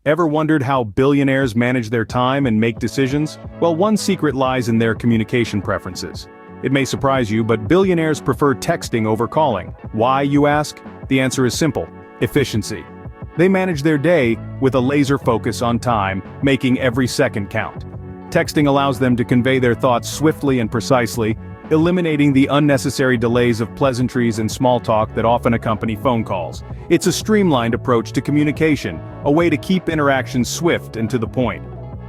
Ever wondered how billionaires manage their time and make decisions? Well, one secret lies in their communication preferences. It may surprise you, but billionaires prefer texting over calling. Why, you ask? The answer is simple: efficiency. They manage their day with a laser focus on time, making every second count. Texting allows them to convey their thoughts swiftly and precisely, eliminating the unnecessary delays of pleasantries and small talk that often accompany phone calls. It's a streamlined approach to communication, a way to keep interactions swift and to the point.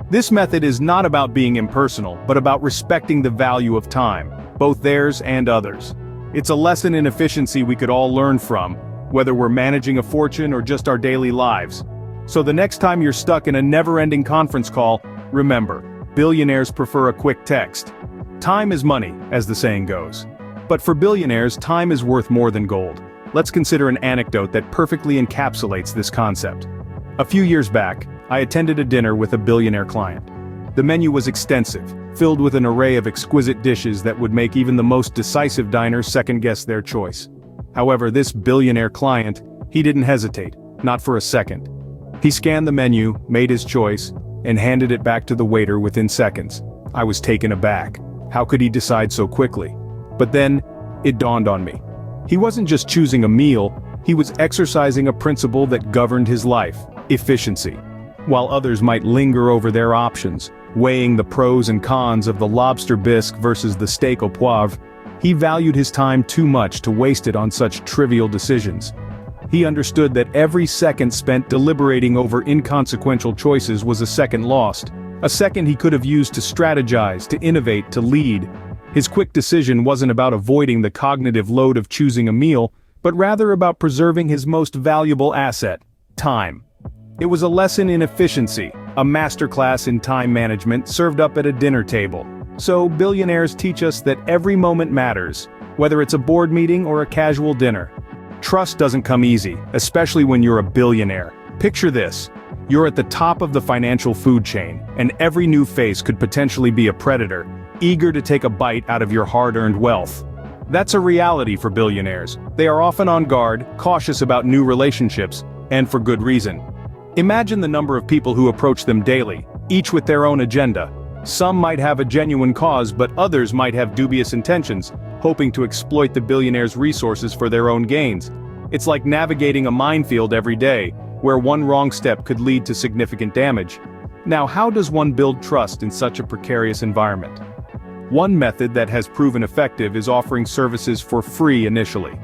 This method is not about being impersonal, but about respecting the value of time, both theirs and others. It's a lesson in efficiency we could all learn from, whether we're managing a fortune or just our daily lives. So the next time you're stuck in a never-ending conference call, remember, billionaires prefer a quick text. Time is money, as the saying goes. But for billionaires, time is worth more than gold. Let's consider an anecdote that perfectly encapsulates this concept. A few years back, I attended a dinner with a billionaire client. The menu was extensive, filled with an array of exquisite dishes that would make even the most decisive diner second-guess their choice. However, this billionaire client, he didn't hesitate, not for a second. He scanned the menu, made his choice, and handed it back to the waiter within seconds. I was taken aback. How could he decide so quickly? But then, it dawned on me. He wasn't just choosing a meal, he was exercising a principle that governed his life: efficiency. While others might linger over their options, weighing the pros and cons of the lobster bisque versus the steak au poivre, he valued his time too much to waste it on such trivial decisions. He understood that every second spent deliberating over inconsequential choices was a second lost. A second he could have used to strategize, to innovate, to lead. His quick decision wasn't about avoiding the cognitive load of choosing a meal, but rather about preserving his most valuable asset: time. It was a lesson in efficiency, a masterclass in time management served up at a dinner table. So billionaires teach us that every moment matters, whether it's a board meeting or a casual dinner. Trust doesn't come easy, especially when you're a billionaire. Picture this. You're at the top of the financial food chain, and every new face could potentially be a predator, eager to take a bite out of your hard-earned wealth. That's a reality for billionaires. They are often on guard, cautious about new relationships, and for good reason. Imagine the number of people who approach them daily, each with their own agenda. Some might have a genuine cause, but others might have dubious intentions, hoping to exploit the billionaire's resources for their own gains. It's like navigating a minefield every day, where one wrong step could lead to significant damage. Now, how does one build trust in such a precarious environment? One method that has proven effective is offering services for free initially.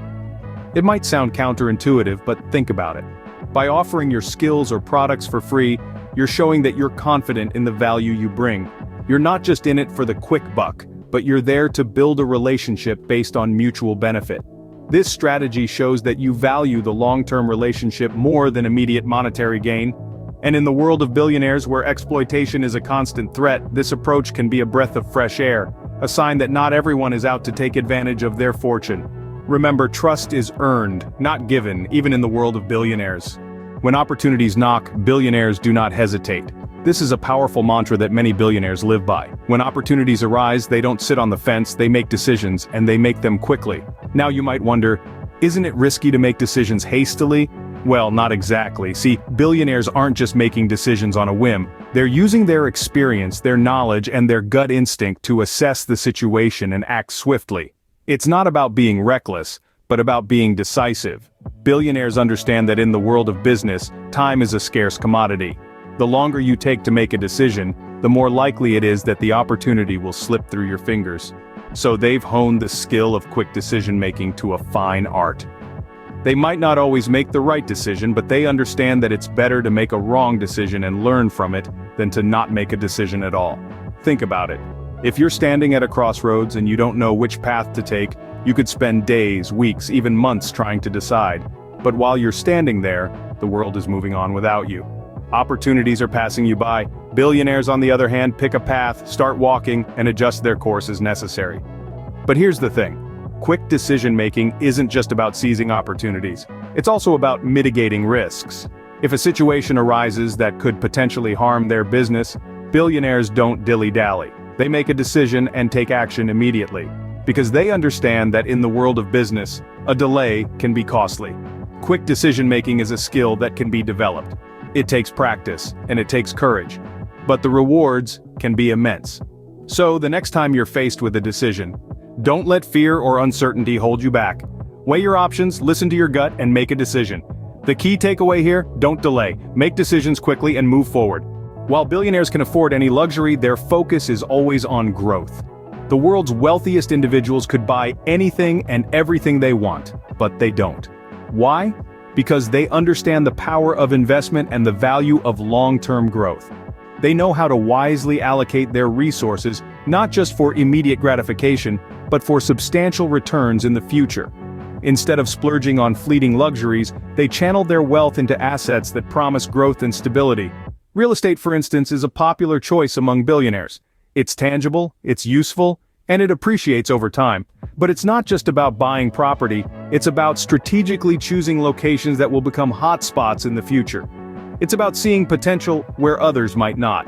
It might sound counterintuitive, but think about it. By offering your skills or products for free, you're showing that you're confident in the value you bring. You're not just in it for the quick buck, but you're there to build a relationship based on mutual benefit. This strategy shows that you value the long-term relationship more than immediate monetary gain. And in the world of billionaires where exploitation is a constant threat, this approach can be a breath of fresh air, a sign that not everyone is out to take advantage of their fortune. Remember, trust is earned, not given, even in the world of billionaires. When opportunities knock, billionaires do not hesitate. This is a powerful mantra that many billionaires live by. When opportunities arise, they don't sit on the fence, they make decisions, and they make them quickly. Now you might wonder, isn't it risky to make decisions hastily? Well, not exactly. See, billionaires aren't just making decisions on a whim. They're using their experience, their knowledge, and their gut instinct to assess the situation and act swiftly. It's not about being reckless, but about being decisive. Billionaires understand that in the world of business, time is a scarce commodity. The longer you take to make a decision, the more likely it is that the opportunity will slip through your fingers. So they've honed the skill of quick decision-making to a fine art. They might not always make the right decision, but they understand that it's better to make a wrong decision and learn from it than to not make a decision at all. Think about it. If you're standing at a crossroads and you don't know which path to take, you could spend days, weeks, even months trying to decide. But while you're standing there, the world is moving on without you. Opportunities are passing you by. Billionaires, on the other hand, pick a path, start walking, and adjust their course as necessary. But here's the thing. Quick decision-making isn't just about seizing opportunities. It's also about mitigating risks. If a situation arises that could potentially harm their business, billionaires don't dilly-dally. They make a decision and take action immediately. Because they understand that in the world of business, a delay can be costly. Quick decision-making is a skill that can be developed. It takes practice, and it takes courage. But the rewards can be immense. So, the next time you're faced with a decision, don't let fear or uncertainty hold you back. Weigh your options, listen to your gut, and make a decision. The key takeaway here: don't delay. Make decisions quickly and move forward. While billionaires can afford any luxury, their focus is always on growth. The world's wealthiest individuals could buy anything and everything they want, but they don't. Why? Because they understand the power of investment and the value of long-term growth. They know how to wisely allocate their resources, not just for immediate gratification, but for substantial returns in the future. Instead of splurging on fleeting luxuries, they channel their wealth into assets that promise growth and stability. Real estate, for instance, is a popular choice among billionaires. It's tangible, it's useful, and it appreciates over time. But it's not just about buying property, it's about strategically choosing locations that will become hotspots in the future. It's about seeing potential where others might not.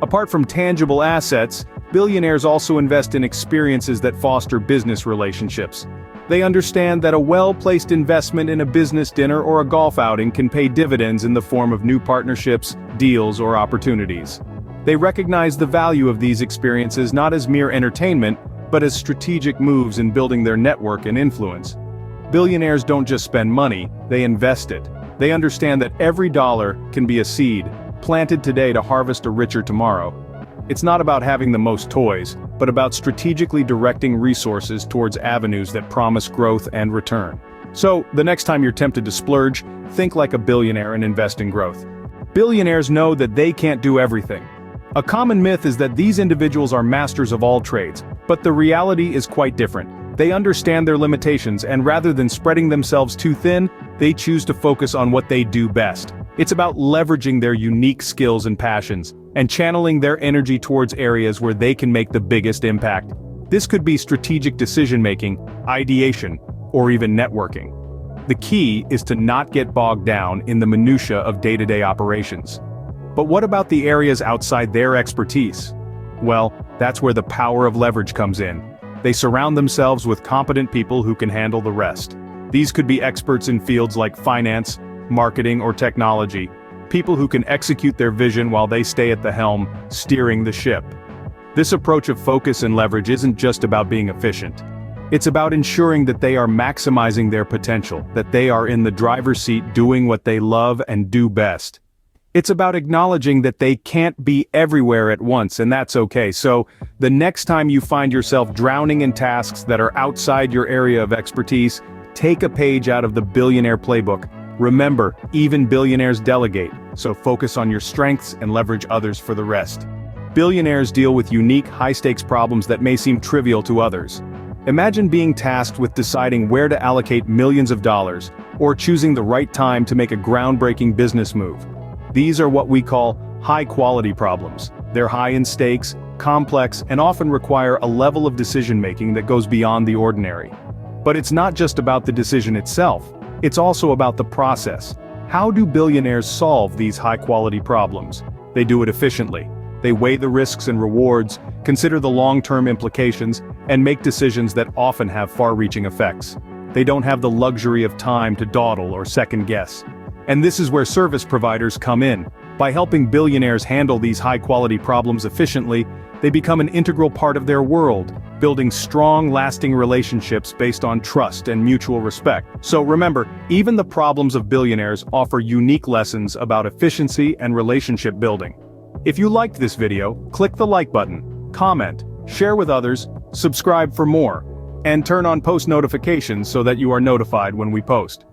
Apart from tangible assets, billionaires also invest in experiences that foster business relationships. They understand that a well-placed investment in a business dinner or a golf outing can pay dividends in the form of new partnerships, deals, or opportunities. They recognize the value of these experiences not as mere entertainment, but as strategic moves in building their network and influence. Billionaires don't just spend money, they invest it. They understand that every dollar can be a seed, planted today to harvest a richer tomorrow. It's not about having the most toys, but about strategically directing resources towards avenues that promise growth and return. So, the next time you're tempted to splurge, think like a billionaire and invest in growth. Billionaires know that they can't do everything. A common myth is that these individuals are masters of all trades, but the reality is quite different. They understand their limitations, and rather than spreading themselves too thin, they choose to focus on what they do best. It's about leveraging their unique skills and passions, and channeling their energy towards areas where they can make the biggest impact. This could be strategic decision-making, ideation, or even networking. The key is to not get bogged down in the minutiae of day-to-day operations. But what about the areas outside their expertise? Well, that's where the power of leverage comes in. They surround themselves with competent people who can handle the rest. These could be experts in fields like finance, marketing, or technology, people who can execute their vision while they stay at the helm, steering the ship. This approach of focus and leverage isn't just about being efficient. It's about ensuring that they are maximizing their potential, that they are in the driver's seat doing what they love and do best. It's about acknowledging that they can't be everywhere at once, and that's okay. So, the next time you find yourself drowning in tasks that are outside your area of expertise, take a page out of the billionaire playbook. Remember, even billionaires delegate, so focus on your strengths and leverage others for the rest. Billionaires deal with unique, high-stakes problems that may seem trivial to others. Imagine being tasked with deciding where to allocate millions of dollars, or choosing the right time to make a groundbreaking business move. These are what we call high-quality problems. They're high in stakes, complex, and often require a level of decision-making that goes beyond the ordinary. But it's not just about the decision itself, it's also about the process. How do billionaires solve these high-quality problems? They do it efficiently. They weigh the risks and rewards, consider the long-term implications, and make decisions that often have far-reaching effects. They don't have the luxury of time to dawdle or second-guess. And this is where service providers come in. By helping billionaires handle these high-quality problems efficiently, they become an integral part of their world, building strong, lasting relationships based on trust and mutual respect. So remember, even the problems of billionaires offer unique lessons about efficiency and relationship building. If you liked this video, click the like button, comment, share with others, subscribe for more, and turn on post notifications so that you are notified when we post.